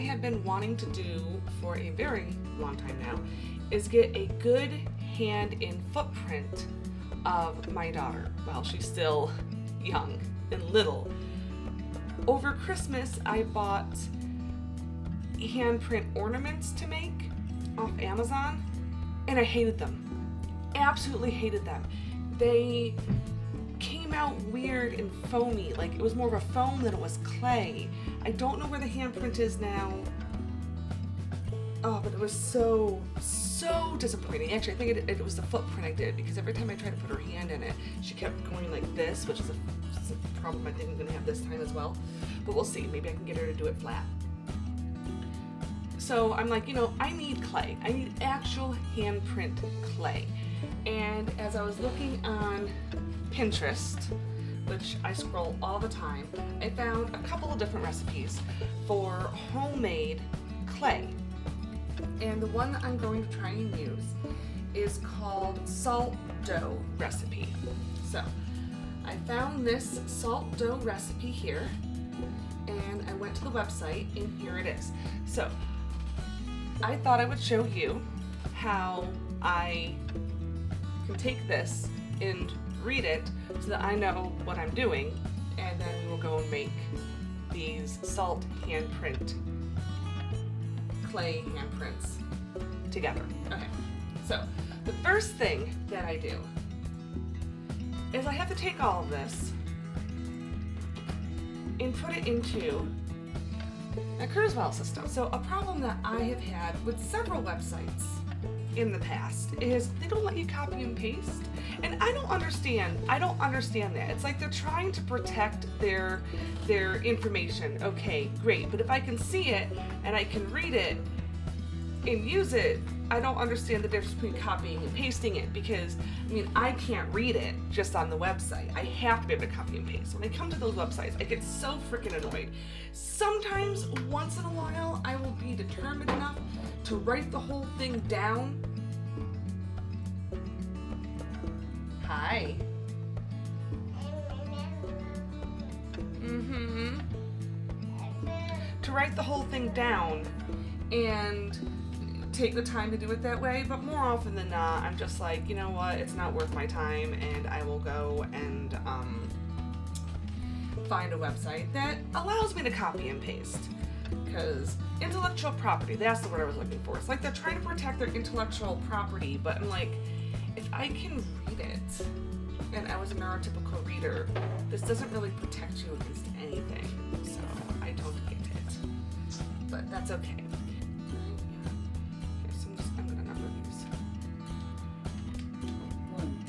had been wanting to do for a very long time now is get a good hand-in footprint of my daughter while she's still young and little. Over Christmas, I bought handprint ornaments to make off Amazon, and I hated them. Absolutely hated them. They came out weird and foamy, like it was more of a foam than it was clay. I don't know where the handprint is now. Oh, but it was so disappointing. Actually, I think it was the footprint I did, because every time I tried to put her hand in it, she kept going like this, which is a problem I think I'm gonna have this time as well. But we'll see, maybe I can get her to do it flat. So I'm like, I need clay. I need actual handprint clay. And as I was looking on Pinterest, which I scroll all the time, I found a couple of different recipes for homemade clay. And the one that I'm going to try and use is called Salt Dough Recipe. So I found this salt dough recipe here, and I went to the website, and here it is. So I thought I would show you how I can take this and read it so that I know what I'm doing, and then we will go and make these salt handprint clay handprints together. Okay, so the first thing that I do is I have to take all of this and put it into a Kurzweil system. So a problem that I have had with several websites in the past is they don't let you copy and paste, and I don't understand that. It's like they're trying to protect their information. Okay, great, but if I can see it and I can read it and use it, I don't understand the difference between copying and pasting it, because I can't read it just on the website. I have to be able to copy and paste. When I come to those websites, I get so freaking annoyed. Sometimes, once in a while, I will be determined enough to write the whole thing down. Hi. To write the whole thing down and take the time to do it that way, but more often than not, I'm just like, you know what, it's not worth my time, and I will go and find a website that allows me to copy and paste. Because intellectual property, that's the word I was looking for. It's like they're trying to protect their intellectual property, but I'm like, if I can read it, and I was a neurotypical reader, this doesn't really protect you against anything, so I don't get it. But that's okay. I'm gonna number these. 1,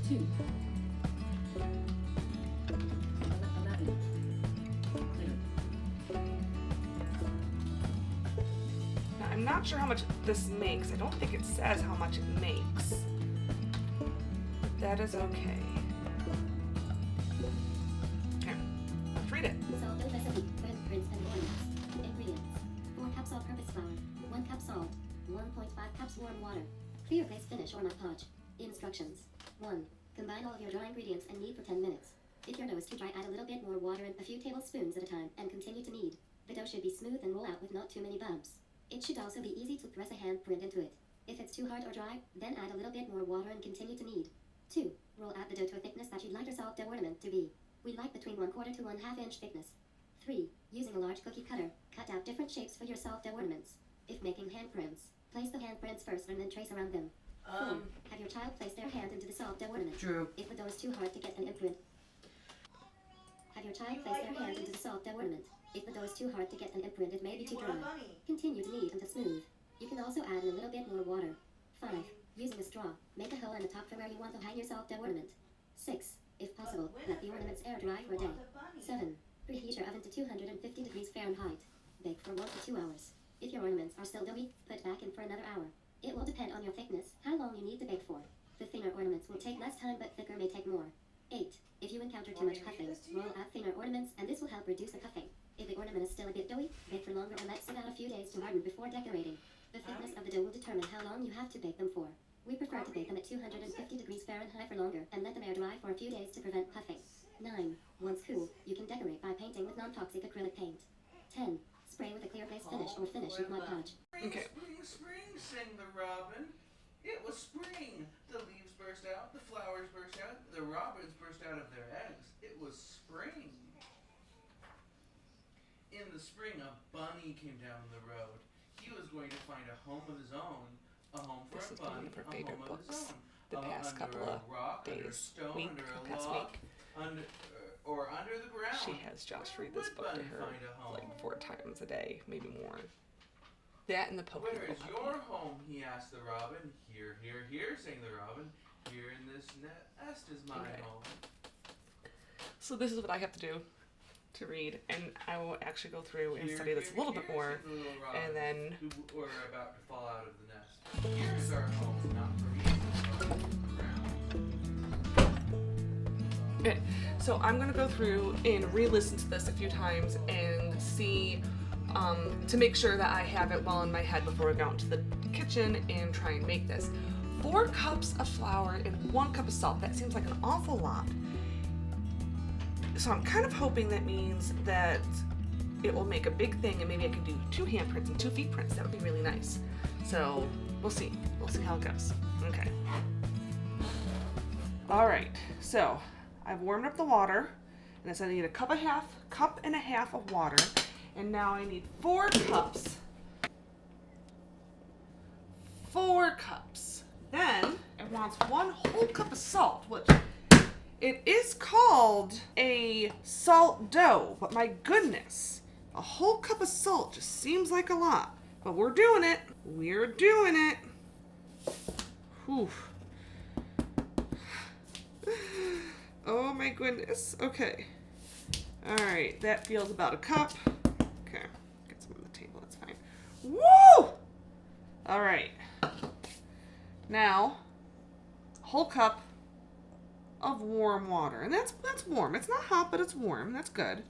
2, 11. Clear. Now, I'm not sure how much this makes. I don't think it says how much it makes. But that is okay. Okay, let's read it. Salt dough recipe, handprints and ornaments. Ingredients: 4 cups all-purpose flour, 1 cup salt, 1.5 cups warm water. Clear glaze finish or Mod Podge. Instructions: 1. Combine all of your dry ingredients and knead for 10 minutes. If your dough is too dry, add a little bit more water and a few tablespoons at a time, and continue to knead. The dough should be smooth and roll out with not too many bumps. It should also be easy to press a handprint into it. If it's too hard or dry, then add a little bit more water and continue to knead. 2. Roll out the dough to a thickness that you'd like your salt dough ornament to be. We like between 1/4 to 1/2 inch thickness. 3. Using a large cookie cutter, cut out different shapes for your salt dough ornaments. If making handprints, place the handprints first and then trace around them. 4. Have your child place their hand into the salt dough ornament. Drew. If the dough is too hard to get an imprint, have your child place their hand into the salt dough ornament. If the dough is too hard to get an imprint, it may be too dry. Continue to knead until smooth. You can also add in a little bit more water. 5. Using a straw, make a hole in the top for where you want to hang your salt dough ornament. 6. If possible, let the ornaments air dry for a day. 7. Preheat your oven to 250 degrees Fahrenheit. Bake for 1 to 2 hours. If your ornaments are still doughy, put back in for another hour. It will depend on your thickness, how long you need to bake for. The thinner ornaments will take less time, but thicker may take more. 8. If you encounter too much puffing, roll out thinner ornaments, and this will help reduce the puffing. If the ornament is still a bit doughy, bake for longer and let sit out a few days to harden before decorating. The thickness of the dough will determine how long you have to bake them for. We prefer to bake them at 250 degrees Fahrenheit for longer and let them air dry for a few days to prevent puffing. 9. Once cool, you can decorate by painting with non-toxic acrylic paint. 10. Spray with a clear base finish or finish with Mud Podge. Okay. Spring, spring, sang the robin. It was spring. The leaves burst out, the flowers burst out, the robins burst out of their eggs. It was spring. In the spring, a bunny came down the road. He was going to find a home of his own, a home for This a has been one bunny, of her a favorite home of his books own. the past Under couple a of rock, under a days, stone, week, under a past log, week. under, or under the ground. She has Josh Where read this would book to bunny her find a home? like 4 times a day, maybe more. That and the Pokemon. Where is your home? He asked the robin. Here, here, here, sang the robin. Here in this nest is my Okay. home. So this is what I have to do to read, and I will actually go through and Here, study this a here, little bit here, more, sang the little robin, and then who were about to fall out of the nest. Here's our home, not for me, but for the ground. okay. So I'm gonna go through and re-listen to this a few times and see to make sure that I have it well in my head before I go out to the kitchen and try and make this. 4 cups of flour and 1 cup of salt. That seems like an awful lot. So I'm kind of hoping that means that it will make a big thing and maybe I can do 2 hand prints and 2 feet prints. That would be really nice. So we'll see. We'll see how it goes. Okay. All right. So I've warmed up the water, and I said I need a cup and a half of water, and now I need 4 cups. 4 cups. Then it wants 1 whole cup of salt, which it is called a salt dough, but my goodness, a whole cup of salt just seems like a lot. But we're doing it. We're doing it. Whew. Oh my goodness. Okay. All right, that feels about a cup. Okay, get some on the table. That's fine. Woo! All right. Now, a whole cup of warm water, and that's warm. It's not hot, but it's warm. That's good.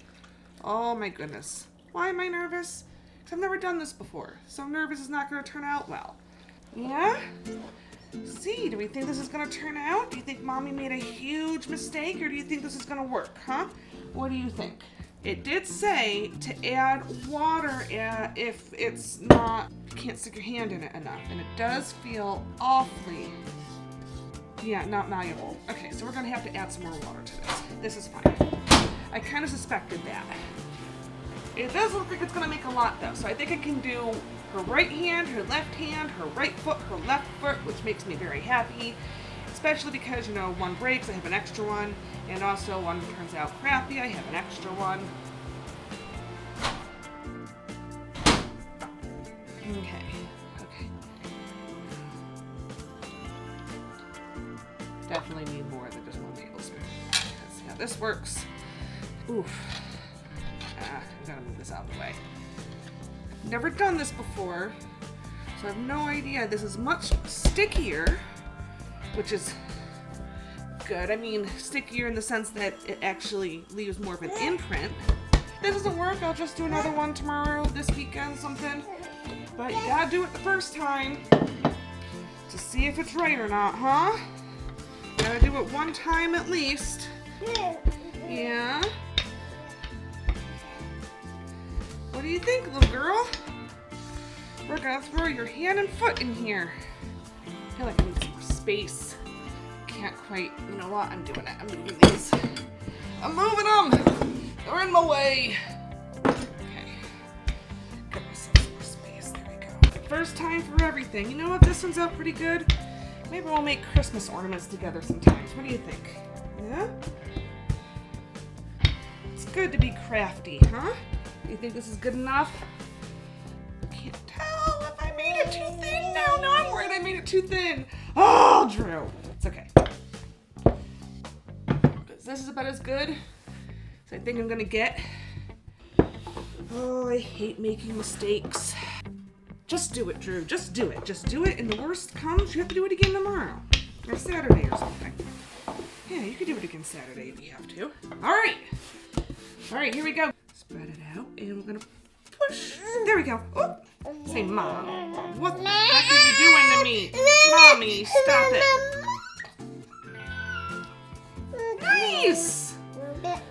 Oh my goodness. Why am I nervous? Because I've never done this before, so I'm nervous it's not going to turn out well. Yeah? See, do we think this is going to turn out? Do you think Mommy made a huge mistake, or do you think this is going to work, huh? What do you think? It did say to add water if it's not, you can't stick your hand in it enough, and it does feel awfully, yeah, not malleable. Okay, so we're going to have to add some more water to this. This is fine. I kind of suspected that. It does look like it's going to make a lot, though, so I think I can do her right hand, her left hand, her right foot, her left foot, which makes me very happy, especially because, you know, 1 breaks, I have an extra one, and also 1 turns out crappy, I have an extra one. Okay. Definitely need more than just 1 tablespoon. Let's see how this works. Oof. I gotta move this out of the way. Never done this before, so I have no idea. This is much stickier, which is good. I mean, stickier in the sense that it actually leaves more of an imprint. If this doesn't work, I'll just do another one tomorrow, this weekend, something. But you gotta do it the first time to see if it's right or not, huh? Gotta do it 1 time at least. Yeah? What do you think, little girl? We're gonna throw your hand and foot in here. I feel like I need some more space. Can't quite, you know what? I'm doing it. I'm moving these. I'm moving them! They're in my way. Okay. Got myself some more space. There we go. First time for everything. You know what? This one's out pretty good. Maybe we'll make Christmas ornaments together sometimes. What do you think? Yeah? It's good to be crafty, huh? Do you think this is good enough? Can't tell if I made it too thin now. No, I'm worried I made it too thin. Oh, Drew. It's okay. This is about as good as I think I'm gonna get. Oh, I hate making mistakes. Just do it, Drew. Just do it. Just do it, and the worst comes, you have to do it again tomorrow. Or Saturday or something. Yeah, you could do it again Saturday if you have to. All right. All right, here we go. Spread it out, and we're gonna push. There we go. Oh, say, Mom. What the heck are you doing to me? Mommy, stop it. Nice.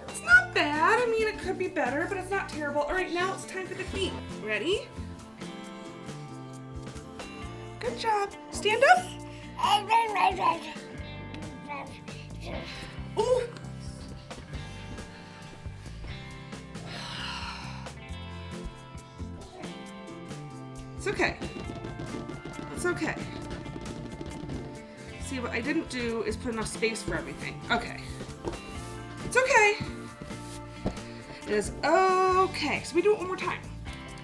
It's not bad. I mean, it could could be better, but it's not terrible. All right, now it's time for the feet. Ready? Good job. Stand up. Ooh. It's okay. It's okay. See, what I didn't do is put enough space for everything. Okay. It's okay. It is okay. So we do it one more time.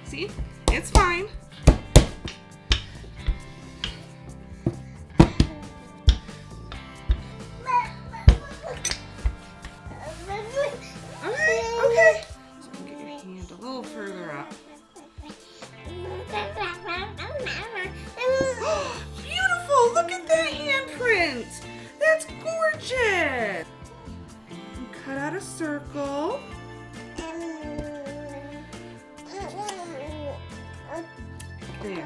See? It's fine. Okay. So get your hand a little further up. Beautiful! Look at that handprint! That's gorgeous! And cut out a circle. There.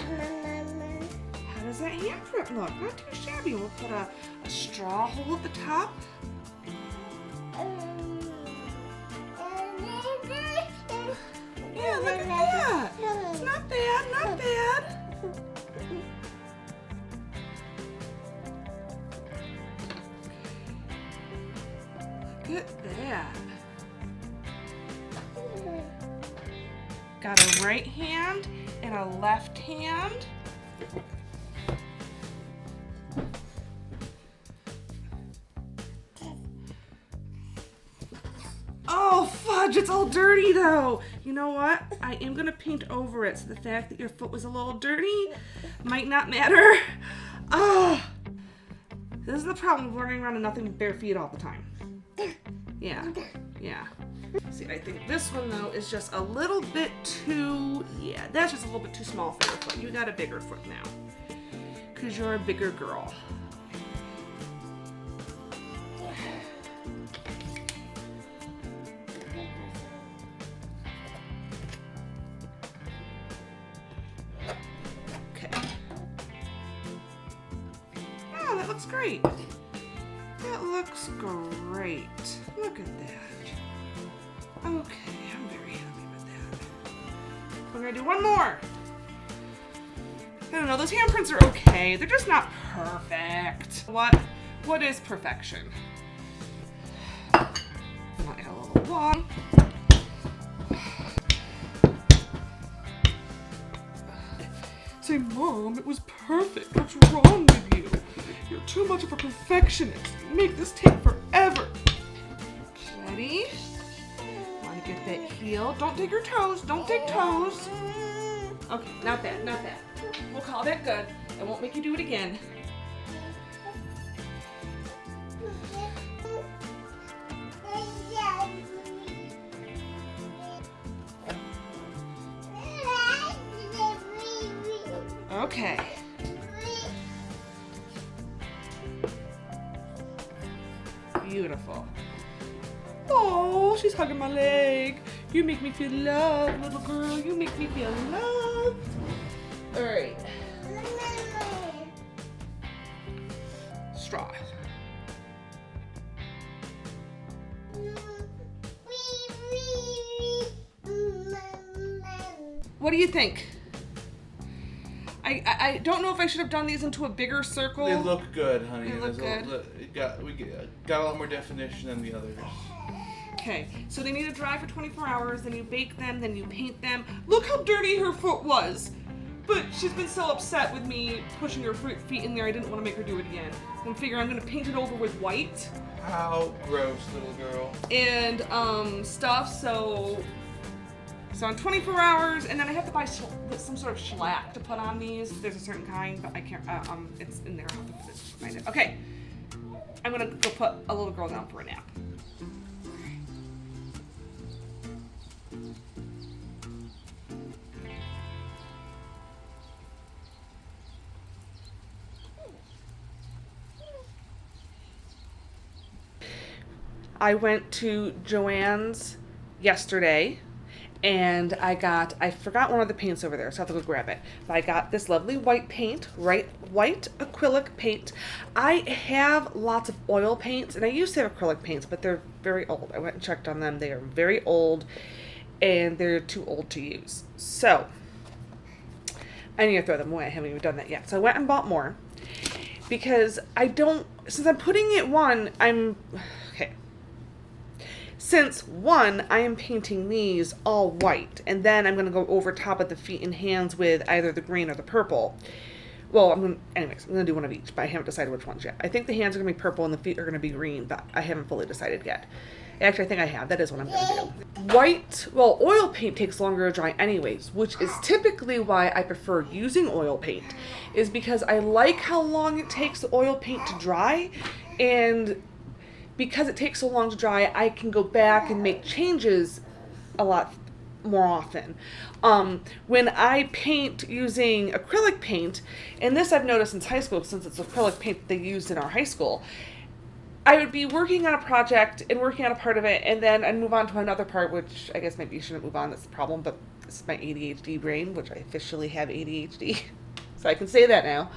How does that handprint look? Not too shabby. We'll put a straw hole at the top. Yeah, look at that. It's not bad, not bad. Look at that. Got a right hand and a left hand. Oh, fudge, it's all dirty though. You know what? I am gonna paint over it, so the fact that your foot was a little dirty might not matter. Ah, this is the problem of running around in nothing but bare feet all the time. Yeah, yeah. See, I think this one though is just a little bit too, yeah, that's just a little bit too small for your foot. You got a bigger foot now, because you're a bigger girl. Looks great. That looks great. Look at that. Okay, I'm very happy with that. We're gonna do one more. I don't know, those handprints are okay. They're just not perfect. What is perfection? I'm gonna add a little water. Say, Mom, it was perfect. What's wrong with you? You're too much of a perfectionist. You make this take forever. Ready? Want to get that heel? Don't dig your toes. Don't dig toes. Okay, not that, not that. We'll call that good. I won't make you do it again. Okay. Beautiful. Oh, she's hugging my leg. You make me feel loved, little girl. You make me feel loved. All right. Straw. What do you think? I don't know if I should have done these into a bigger circle. They look good, honey. They look good. We got a lot more definition than the others. Okay, so they need to dry for 24 hours, then you bake them, then you paint them. Look how dirty her foot was. But she's been so upset with me pushing her feet in there, I didn't want to make her do it again. I figure I'm going to paint it over with white. How gross, little girl. And stuff, so in 24 hours, and then I have to buy some sort of shellac to put on these. There's a certain kind, but I can't, it's in there. I'll have to put it, find it. Okay, I'm gonna go put a little girl down for a nap. I went to Joann's yesterday, and I forgot one of the paints over there, so I have to go grab it. But I got this lovely white paint, white acrylic paint. I have lots of oil paints, and I used to have acrylic paints, but they're very old. I went and checked on them. They are very old, and they're too old to use. So I need to throw them away. I haven't even done that yet. So I went and bought more because since I'm putting it Since one, I am painting these all white, and then I'm going to go over top of the feet and hands with either the green or the purple. Well, I'm going to do one of each, but I haven't decided which ones yet. I think the hands are going to be purple and the feet are going to be green, but I haven't fully decided yet. Actually, I think I have. That is what I'm going to do. Oil paint takes longer to dry anyways, which is typically why I prefer using oil paint, is because I like how long it takes the oil paint to dry, and because it takes so long to dry, I can go back and make changes a lot more often. When I paint using acrylic paint, and this I've noticed since high school, since it's acrylic paint that they used in our high school, I would be working on a project and working on a part of it, and then I'd move on to another part, which I guess maybe you shouldn't move on, that's the problem, but this is my ADHD brain, which I officially have ADHD, so I can say that now.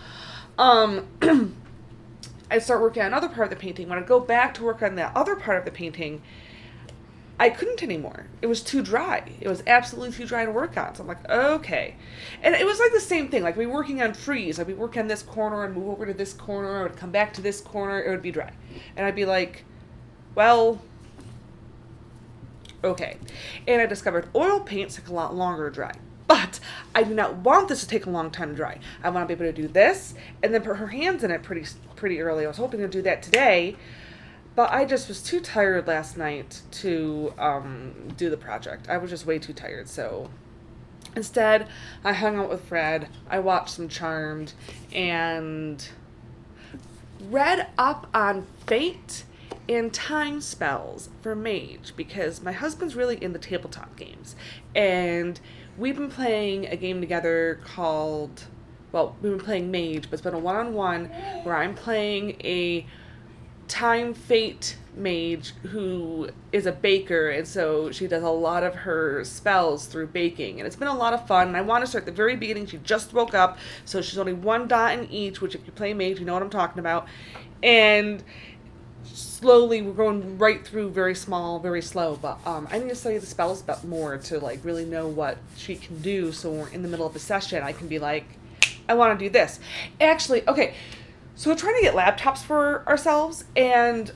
I'd start working on another part of the painting. When I go back to work on the other part of the painting, I couldn't anymore. It was too dry. It was absolutely too dry to work on. So I'm like, okay. And it was like the same thing. Like I'd be working on trees. I'd be working on this corner and move over to this corner. I would come back to this corner. It would be dry. And I'd be like, well, okay. And I discovered oil paints take a lot longer to dry. But I do not want this to take a long time to dry. I want to be able to do this and then put her hands in it pretty early. I was hoping to do that today, but I just was too tired last night to do the project. I was just way too tired. So instead, I hung out with Fred. I watched some Charmed and read up on Fate and time spells for Mage, because my husband's really into tabletop games, and we've been playing a game together called, we've been playing Mage, but it's been a one-on-one where I'm playing a time fate mage who is a baker, and so she does a lot of her spells through baking, and it's been a lot of fun. And I want to start at the very beginning. She just woke up, so she's only one dot in each, which if you play Mage, you know what I'm talking about. And slowly we're going right through, very small, very slow, but I need to study the spells more to like really know what she can do, so when we're in the middle of a session I can be like, I want to do this. Actually, okay, so we're trying to get laptops for ourselves, and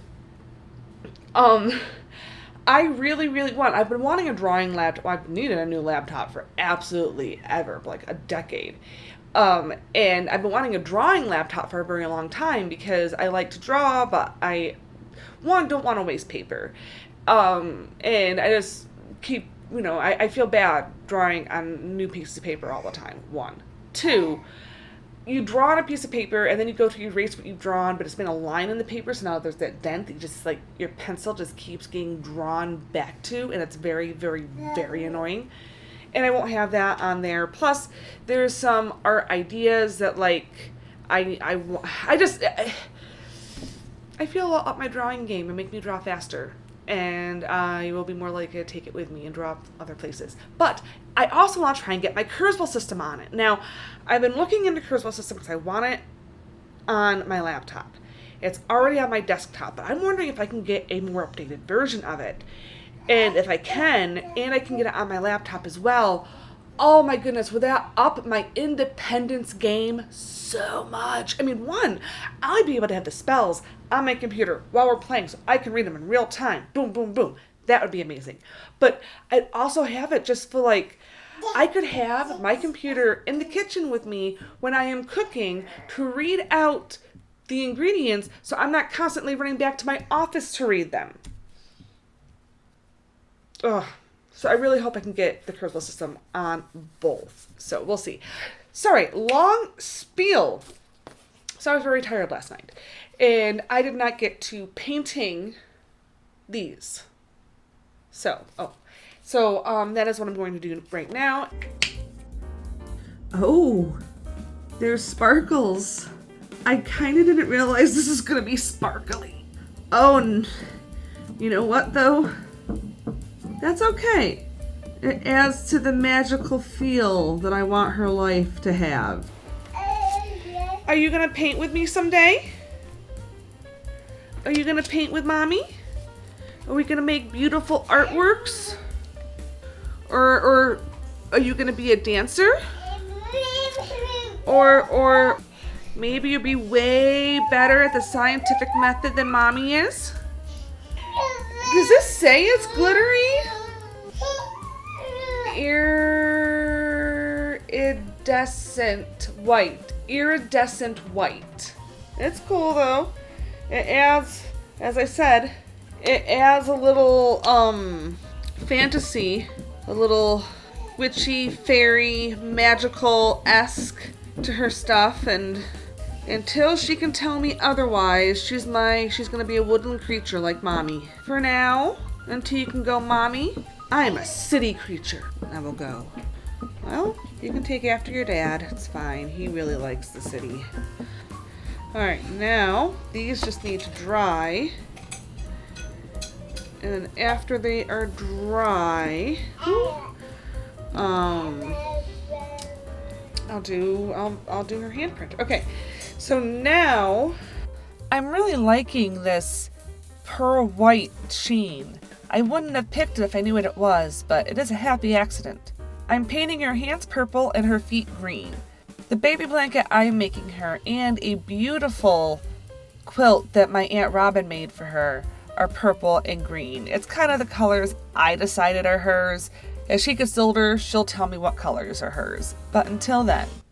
I really want, I've been wanting a drawing laptop. I've needed a new laptop for absolutely ever, like a decade. And I've been wanting a drawing laptop for a very long time because I like to draw, but I don't want to waste paper. And I just keep, I feel bad drawing on new pieces of paper all the time. 1. 2, you draw on a piece of paper and then you go to erase what you've drawn, but it's been a line in the paper, so now there's that dent that just like your pencil just keeps getting drawn back to, and it's very, very, very annoying. And I won't have that on there. Plus, there's some art ideas that like I feel will up my drawing game and make me draw faster, and I will be more likely to take it with me and draw other places. But I also want to try and get my Kurzweil system on it. Now, I've been looking into Kurzweil system because I want it on my laptop. It's already on my desktop, but I'm wondering if I can get a more updated version of it. And if I can, and I can get it on my laptop as well, oh my goodness, would that up my independence game so much? I mean, 1, I'd be able to have the spells on my computer while we're playing so I can read them in real time. Boom, boom, boom. That would be amazing. But I'd also have it just for like, I could have my computer in the kitchen with me when I am cooking to read out the ingredients so I'm not constantly running back to my office to read them. Ugh. So I really hope I can get the Kurzweil system on both. So we'll see. Sorry, long spiel. So I was very tired last night, and I did not get to painting these. So that is what I'm going to do right now. Oh, there's sparkles. I kind of didn't realize this is going to be sparkly. Oh, you know what though? That's okay. It adds to the magical feel that I want her life to have. Are you gonna paint with me someday? Are you gonna paint with mommy? Are we gonna make beautiful artworks? Or are you gonna be a dancer? Or maybe you'll be way better at the scientific method than mommy is? Does this say it's glittery? Iridescent white. Iridescent white. It's cool though. It adds, as I said, it adds a little fantasy, a little witchy, fairy, magical-esque to her stuff, and until she can tell me otherwise, she's gonna be a woodland creature like mommy. For now, until you can go, mommy, I am a city creature. I will go. Well, you can take after your dad. It's fine. He really likes the city. Alright, now these just need to dry. And then after they are dry, I'll do her handprint. Okay, so now I'm really liking this pearl white sheen. I wouldn't have picked it if I knew what it was, but it is a happy accident. I'm painting her hands purple and her feet green. The baby blanket I'm making her and a beautiful quilt that my Aunt Robin made for her are purple and green. It's kind of the colors I decided are hers. As she gets older, she'll tell me what colors are hers. But until then,